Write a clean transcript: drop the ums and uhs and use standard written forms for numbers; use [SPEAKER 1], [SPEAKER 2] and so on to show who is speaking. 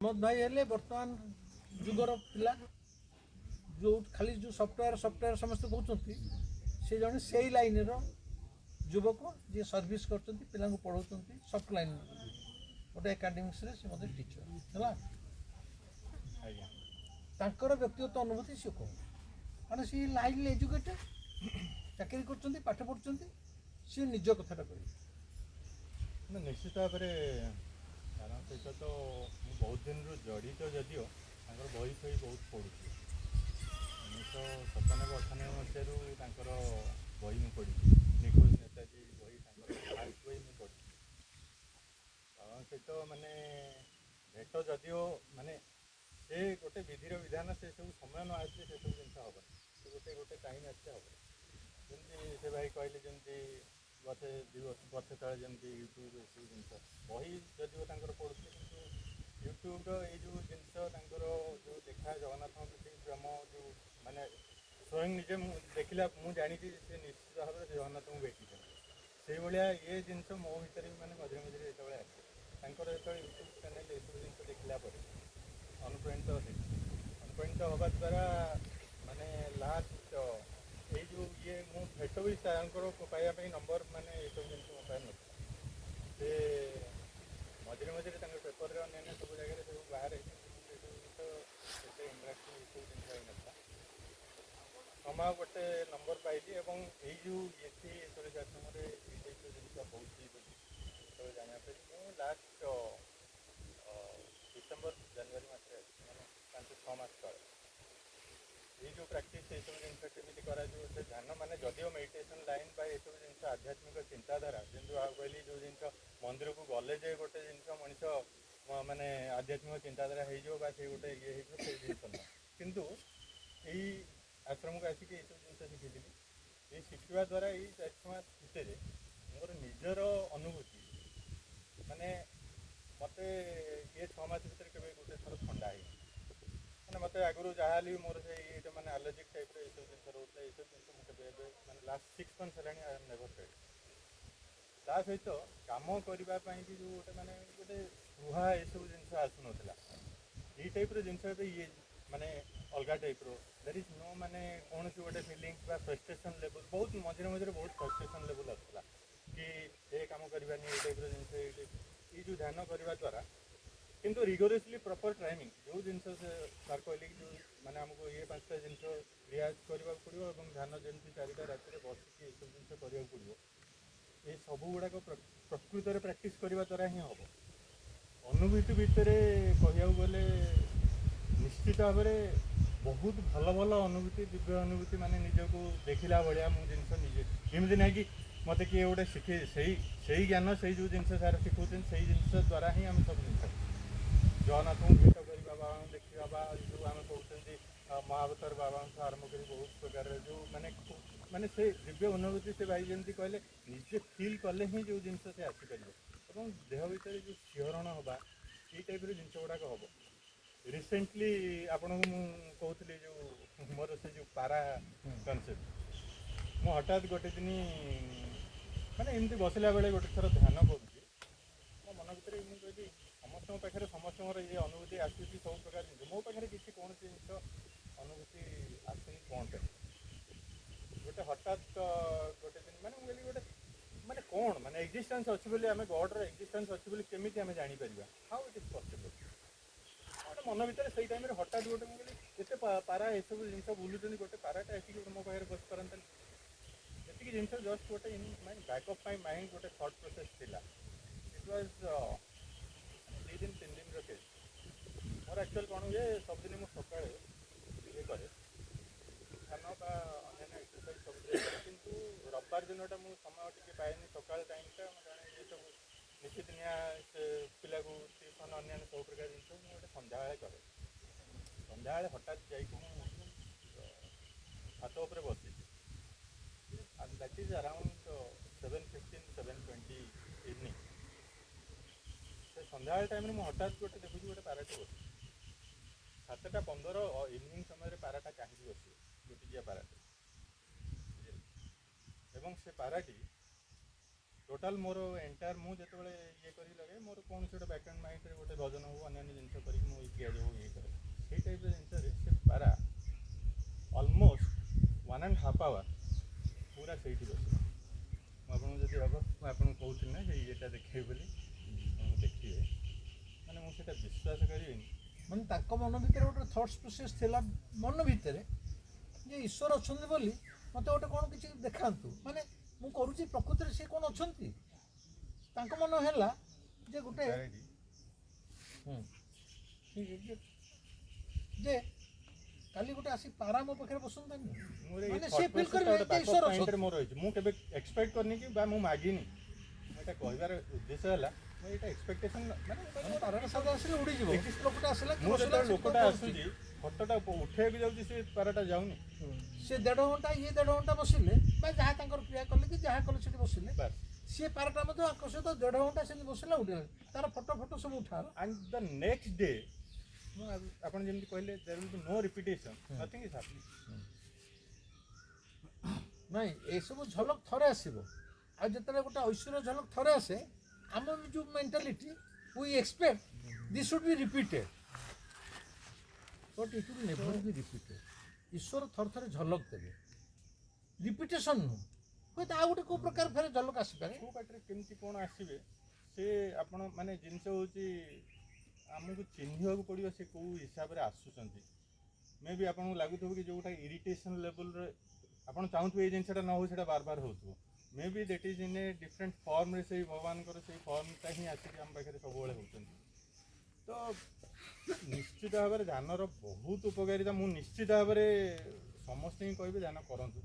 [SPEAKER 1] प्रमोद भाई हेले बर्तमान जुगर पिला जो खाली जो सफ्टवेयर समस्त कहते से जन से लाइन युवक जी सर्विस कर पिला पढ़ाऊँ सफ्ट लाइन गोटे एकाडेमिक्स से टीचर है व्यक्तिगत अनुभूति सी कह मैंने सी लाइन एजुकेटेड चाकरी कर पाठ पढ़ुं सी निज कथा कह
[SPEAKER 2] निश्चित भाव में कारण सहित तो बहुत दिन जड़ित जदिओ बही फही बहुत पढ़ुची 1997-98 मसीह बही मुझे पढ़ी निखोज नेताजी बही फास्ट बही मुझे पढ़ी कारण सहित मानने भेट जदिओ मानने से गोटे विधिर विधान से सब समय न आसे से सब जिन हम से गोटे गोटे टाइम आसे हम जमी से भाई कहले जमी वर्षे वर्षे तले जमी यूट्यूब ये सब जिन बही जदिओ पढ़ुते कि यूट्यूब्र यो जिनस जो देखा जगन्नाथ प्रति प्रेम जो माने स्वयं निजे देखला मुझे जानी से निश्चित भाव में जगन्नाथ को भेटी से भाया ये जिनस मो भर मैंने मझे मझे जो आसे जो यूट्यूब चैनल ये सब जिन देखला अनुप्राणित हवा द्वारा माने लास्ट ये जो ये मु भेट भी पाइबा नंबर माने ये सब जिन मो पास ना मझे मझे पेपर अन्य सब जगह सब बाहर जिन इंटराक्शन सब जिन ना समय गोटे नंबर पाइली और यू ये टूरीज आश्रम जिन हो जानापी मुझे लास्ट डिसेम्बर जनवरी मसरे मैंने 5-6 मास तले ये जो प्राक्टिस ये सब जिन केमी कर ध्यान माने जदिओ मेडिटेशन लाइन ये सब जिन आध्यात्मिक चिंताधारा जमी कहली जो जिन मंदिर को गले जे गोटे जिन मनीष माने आध्यात्मिक चिंताधारा हो गोटे ये जिन किंतु यही आश्रम को आसिक ये सब जिन शिखी ये शिखा द्वारा ये 4-6 मास भितर मोर निजर अनुभूति माने मत ये 6 मास भर के गोटे थर थंडा है मैंने मत आगुरी जहाँ भी मोर से मैंने एलर्जिक टाइप ये सब जिन रोता ये सब जिन मुझे मैंने लास्ट 6 मंथ्स है आई एम नेवर फेड ता सहित कम करने भी जो गोटे मैंने गोटे स्पृहा ये सब जिन आसुन ये टाइप जिन ये माने अलग टाइप देर इज नो माने कौन गोटे फिलिंग्स फ्रस्ट्रेशन लेवल बहुत मझे मझे बहुत फ्रस्ट्रेशन लेवल आसला कि ये कम करवानी ये टाइप जिन ये जो ध्यान करने द्वारा किंतु रिगोरियसली प्रॉपर टाइमिंग जो जिन सर कहले कि जो माने हमको ये 5टा जिन रियाज करने पड़ो और ध्यान जमी 4टा रात बसिक ये सब जिन करने पड़ो ये सब गुड़ाक प्रकृत में प्राक्ट करने द्वारा ही हम अनुभूति भितर कह गले निश्चित भाव में बहुत भल भल अनुभूति दिव्य अनुभूति माने निजको देखला भाया मुझे जिन निजे जमी ना कि मत किए गोटे शिखे से ज्ञान से जो जिन सार शिखुन से जिन द्वारा ही आम सब जिन जगन्नाथ को भेट करवा बाबा देखा जो आम कहते महावतर बाबा आरंभ कर बहुत प्रकार जो माने माने से दिव्य अनुभूति से भाई जमी कहले निजे फिल कले ही जो जिन से आसीपर और देह भितर जो शिहरण हवा ये टाइप जिन गुड़ाक हम रिसेंटली आपन को कहती जो मोर से जो पारा कनसेप्ट मु हठात गोटे दिन माने एमती बसला बेले गोटे थर ध्यान करुँगी मो मन भर मुझे समस्त पाखे समस्त ये अनुभूति आसूँ सब प्रकार जिन मो पाखे किसी कौन जिन अनुभूति आसुनी कौन पे गोटे हठात गोटे दिन माने मुझे गोटे माने कौन माने एक्जिस्टेंस अच्छी बोली आम गॉडर एक्जिस्टेंस अच्छी बोली केमी आम जापर हाउ इट इज पॉसिबल गोटे मन भर से टाइम हठात गोटे मुझे जिते पारा ये सब जिन बुलूँ गोटे पाराटा आसिक मो पाखे बस पारता जी जिन जस्ट गोटे in mind back of my mind गोटे थॉट प्रोसेस थिला इट वाज 2 दिन 3 दिन केस मोर एक्चुअल कौन हुए सब दिन मुझे सका ये कै ध्यान अन्य एक्सरसाइज सब कितु रविवार दिनटा मुझे समय टी पाएनि सका टाइमटा जड़े ये सब नितिदिनिया से पिला को ट्यूशन अन्य सब प्रकार जिन गोटे सन्ध्या कै सन्ध्या हठात जा हाथ उपर बसी and that is around 7:15 7:20 evening से सन्ध्या टाइम में हठात गोटे देखुची गोटे पाराटे बस 7:15 इवनिंग समय पाराटा कहीं बस गोटिकिया पाराटे एवं से पाराटी ଟୋଟାଲ୍ ମୋର ଏଣ୍ଟାୟାର ମୁଁ ଯେତେବେଳେ ଇଏ କରିକି ଲଗାଏ ମୋର କୌଣସି ଗୋଟେ ବ୍ୟାକ୍ଗ୍ରାଉଣ୍ଡ ମାଇଣ୍ଡରେ ଗୋଟେ ଭଜନ ହଉ ଅନ୍ୟାନ୍ୟ ଜିନିଷ କରିକି ମୁଁ ପିଆଜ ହଉ ଇଏ କରେ ସେଇ ଟାଇପ୍ର ଜିନିଷରେ ସେ ପାରା ଅଲମୋଷ୍ଟ 1.5 hour ପୁରା ସେଇଠି ବସିବ। ମୁଁ ଆପଣଙ୍କୁ ଯଦି ହବ ମୁଁ ଆପଣଙ୍କୁ କହୁଥିଲି ନା ଯେ ଇଏଟା ଦେଖେଇବି ବୋଲି ଦେଖିବେ ମାନେ ମୁଁ ସେଇଟା ବିଶ୍ୱାସ କରିବିନି।
[SPEAKER 1] ମାନେ ତାଙ୍କ ମନ ଭିତରେ ଗୋଟେ ଥଟ୍ସ ପ୍ରୋସେସ୍ ଥିଲା ମନ ଭିତରେ ଯେ ଈଶ୍ୱର ଅଛନ୍ତି ବୋଲି ମୋତେ ଗୋଟେ କ'ଣ କିଛି ଦେଖାନ୍ତୁ, ମାନେ ମୁଁ କରୁଛି ପ୍ରକୃତିରେ ସେ କ'ଣ ଅଛନ୍ତି। ତାଙ୍କ ମନ ହେଲା ଯେ ଗୋଟେ ଯେ କାଲି ଗୋଟେ ଆସି ପାରା ମୋ ପାଖରେ ବସନ୍ତାନି, ମାନେ ସେ ଫିଲ୍ କରିବେ ଯେ ଈଶ୍ୱର ଅଛନ୍ତି।
[SPEAKER 2] ମୋର ରହିଛି ମୁଁ କେବେ ଏକ୍ସପେକ୍ଟ କରିନି କି ବା ମୁଁ ମାଗିନି। ମୁଁ ଏଇଟା କହିବାର ଉଦ୍ଦେଶ୍ୟ ହେଲା ମୁଁ ଏଇଟା ଏକ୍ସପେକ୍ଟେସନ୍ ମାନେ
[SPEAKER 1] ପାରାଟା ସାଧା ଆସିଲେ ଉଡ଼ିଯିବ, ଲୋକଟା ଆସିଲା କି
[SPEAKER 2] ମୁଁ
[SPEAKER 1] ବସିଲା,
[SPEAKER 2] ଯେତେବେଳେ
[SPEAKER 1] ସେ
[SPEAKER 2] ଲୋକଟା
[SPEAKER 1] କ'ଣ
[SPEAKER 2] ଆସୁଛି ଫଟୋଟା ଉଠେଇବାକୁ ଯାଉଛି ସେ ପାରାଟା ଯାଉନି।
[SPEAKER 1] ସେ 1.5 ଘଣ୍ଟା ଇଏ 1.5 ଘଣ୍ଟା ବସିଲେ ବା ଯାହା ତାଙ୍କର କ୍ରିୟା କଲେ କି ଯାହା କଲେ ସେଠି ବସିଲେ
[SPEAKER 2] ବାସ୍
[SPEAKER 1] ସିଏ ପାରାଟା ମଧ୍ୟ ଆଙ୍କ ସହିତ 1.5 ଘଣ୍ଟା ସେମିତି ବସିଲା ଉଠିଲା, ତାର ଫଟୋ ସବୁ ଉଠା ହେଲା।
[SPEAKER 2] ଆଣ୍ଡ ଦ ନେକ୍ସଟ ଡେ ମୁଁ ଆପଣ ଯେମିତି କହିଲେ there will be no repetition nothing is happening.
[SPEAKER 1] ନାଇଁ ଏସବୁ ଝଲକ ଥରେ ଆସିବ, ଆଉ ଯେତେବେଳେ ଗୋଟେ ଐଶ୍ୱର୍ଯ୍ୟ ଝଲକ ଥରେ ଆସେ ଆମର ଯେଉଁ mentality we expect this should be repeated but it will never B repeated. ଈଶ୍ୱର ଥରେ ଥରେ ଝଲକ ଦେବେ, ରିପିଟେସନ୍ ନୁହଁ, ହୁଏତ ଆଉ ଗୋଟେ କେଉଁ ପ୍ରକାର ଫେରେ ଝଲକ ଆସିପାରେ।
[SPEAKER 2] କେଉଁ ବାଟରେ କେମିତି କ'ଣ ଆସିବେ ସେ ଆପଣ ମାନେ ଜିନିଷ ହେଉଛି ଆମକୁ ଚିହ୍ନିବାକୁ ପଡ଼ିବ ସେ କେଉଁ ହିସାବରେ ଆସୁଛନ୍ତି। ମେ ବି ଆପଣଙ୍କୁ ଲାଗୁଥିବ କି ଯେଉଁଟା ଇରିଟେସନ୍ ଲେଭେଲରେ ଆପଣ ଚାହୁଁଥିବେ ଏଇ ଜିନିଷଟା ନ ହଉ ସେଇଟା ବାର ହେଉଥିବ। May be that is in a different ଫର୍ମରେ ସେଇ ଭଗବାନଙ୍କର ସେଇ ଫର୍ମଟା ହିଁ ଆସିକି ଆମ ପାଖରେ ସବୁବେଳେ ହେଉଛନ୍ତି। ତ ନିଶ୍ଚିତ ଭାବରେ ଧ୍ୟାନର ବହୁତ ଉପକାରିତା ମୁଁ ନିଶ୍ଚିତ ଭାବରେ ସମସ୍ତେ ହିଁ କହିବେ ଧ୍ୟାନ କରନ୍ତୁ।